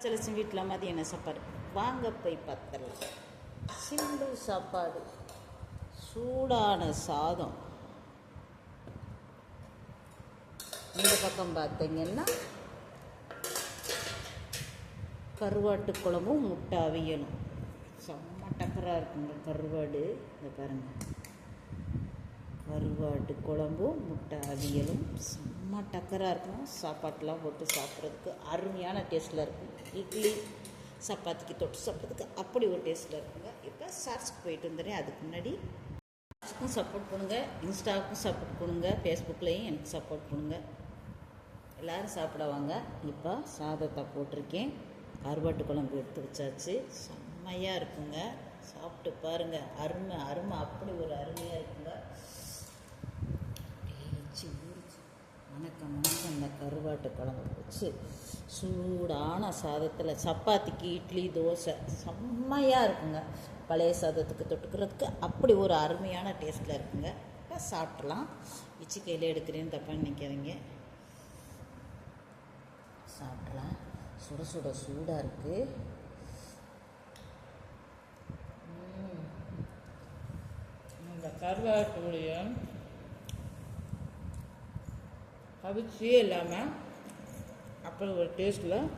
சிலச்சு வீட்டில் மதியான சாப்பாடு வாங்க போய் பார்த்துடலாம். சிம்பிள் சாப்பாடு, சூடான சாதம். இந்த பக்கம் பார்த்தீங்கன்னா கருவாட்டு குழம்பும் முட்டை அவியலும். செம்ம டக்கராக இருக்குங்க கருவாடு. இந்த பாருங்கள், கருவாட்டு குழம்பும் முட்டை அவியலும் செம்ம டக்கராக இருக்கும். சாப்பாட்டெலாம் போட்டு சாப்பிட்றதுக்கு அருமையான டேஸ்ட்டில் இருக்கும். இட்லி சப்பாத்திக்கு தொட்டு சாப்பிட்றதுக்கு அப்படி ஒரு டேஸ்ட்டில் இருக்குங்க. இப்போ ஷார்ட்ஸ்க்கு போயிட்டு வந்துடுறேன். அதுக்கு முன்னாடி ஷார்ட்ஸ்க்கும் சப்போர்ட் பண்ணுங்கள், இன்ஸ்டாவுக்கும் சப்போர்ட் பண்ணுங்கள், ஃபேஸ்புக்லேயும் எனக்கு சப்போர்ட் பண்ணுங்கள். எல்லோரும் சாப்பிட வாங்க. இப்போ சாதத்தை போட்டிருக்கேன், கருவாட்டு குழம்பு எடுத்து வச்சாச்சு. செம்மையாக இருக்குங்க, சாப்பிட்டு பாருங்கள். அருமை அருமை, அப்படி ஒரு அருமையாக இருக்குங்க. வணக்கம் வணக்கம். இந்த கருவாட்டு குழம்பு வச்சு சூடான சாதத்தில் சப்பாத்திக்கு இட்லி தோசை செம்மையாக இருக்குங்க. பழைய சாதத்துக்கு தொட்டுக்கிறதுக்கு அப்படி ஒரு அருமையான டேஸ்ட்டில் இருக்குங்க. இப்போ சாப்பிட்லாம். இச்சி கையில் எடுக்கிறேன்னு தப்பாக நினைக்காதீங்க. சாப்பிட்லாம். சுட சுட சூடாக இருக்குது. இந்த கருவாட்டுடைய கவிச்சியே இல்லாமல் அப்படி ஒரு டேஸ்ட்டில்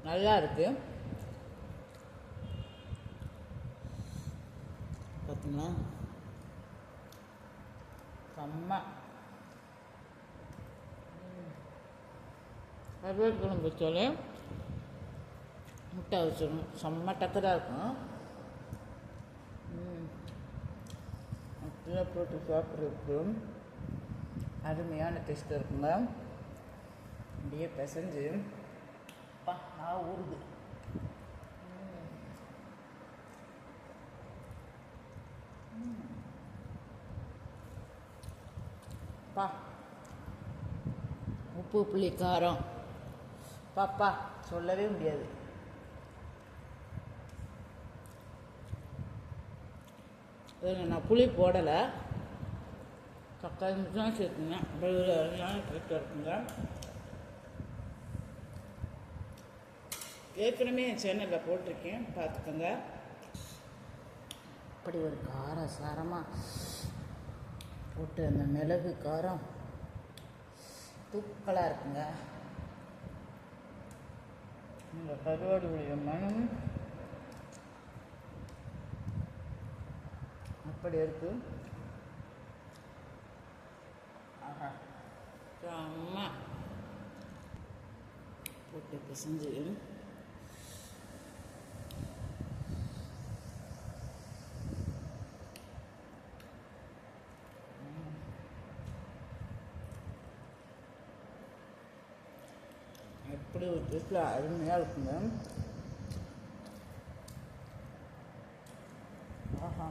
நல்லா இருக்குது. பார்த்தீங்களா, செம்ம கருவேப்பிலை குழம்பு வச்சாலே முட்டை வச்சிடணும். செம்ம டக்கராக இருக்கும். அப்படியே போட்டு சாப்பிட்றதுக்கு அருமையான டேஸ்ட்டாக இருக்குங்க. அப்படியே பிசைஞ்சு நான் ஊறுது. உப்பு புளி காரம் பாப்பா சொல்லவே முடியாது. நான் புளி போடலை, தக்காளி மட்டும் தான் சேர்த்துங்க. அப்படி ஒரு அருமையான டேஸ்ட்டாக இருக்குங்க. ஏற்கனவே என் சேனலில் போட்டிருக்கேன், பார்த்துக்கோங்க. அப்படி ஒரு காரம் சாரமாக போட்டு அந்த மிளகு காரம் தூக்கலாக இருக்குங்க. இந்த கருவாடுடைய மனம் அப்படி இருக்கு. அம்மா போட்டு பிசைஞ்சு எப்படி ஒரு டேஸ்ட்டில் அருமையாக இருக்குங்க. ஆஹா,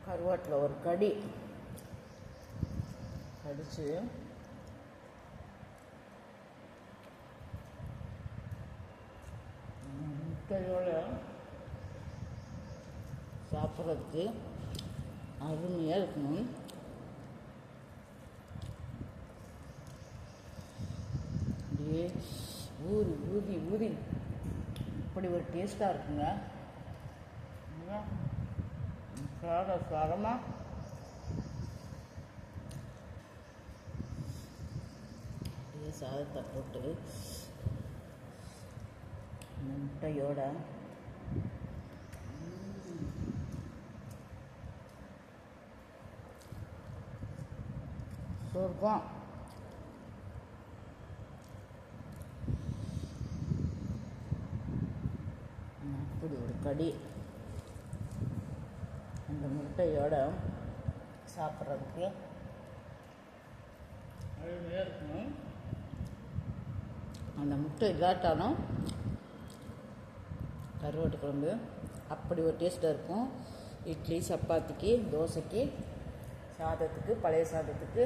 கருவாட்டில் ஒரு கடி கடிச்சு முட்டையோடு சாப்பிட்றதுக்கு அருமையாக இருக்கணும். அப்படியே ஊறி ஊதி ஊதி இப்படி ஒரு டேஸ்ட்டாக இருக்குங்க. சாரமாக அப்படியே சாதத்தை போட்டு முட்டையோட சொர்க்கம். அப்படி ஒரு கடி அந்த முட்டையோட சாப்பிட்றதுக்கு அருமையாக இருக்கணும். அந்த முட்டை இல்லாட்டாலும் கருவாட்டு குழம்பு அப்படி ஒரு டேஸ்ட்டாக இருக்கும். இட்லி சப்பாத்திக்கு தோசைக்கு சாதத்துக்கு பழைய சாதத்துக்கு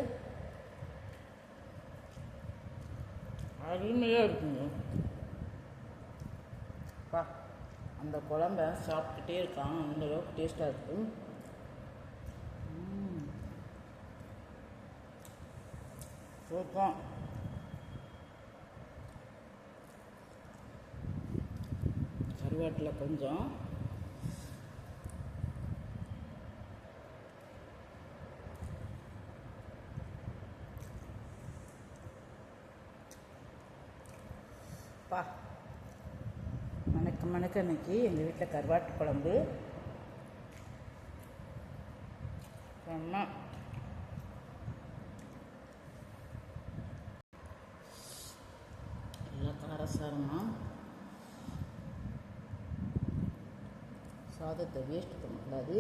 அருமையாக இருக்குங்க. அந்த குழம்ப சாப்பிட்டுட்டே இருக்கான், அந்தளவுக்கு டேஸ்ட்டாக இருக்கும். சூப்பர். கருவேப்பிலை கொஞ்சம், பா மணக்க இன்னைக்கு எங்கள் வீட்டில் கருவாட்டு குழம்பு. அம்மா எல்லாம் காரசாரமாக சாதத்தை வேஸ்ட் பண்ணக்கூடாது.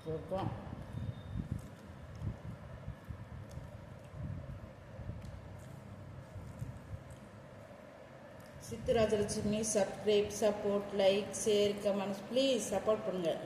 Super. Sithu Rajalakshmi, subscribe, support, like, share, comments please support பண்ணுங்கள்.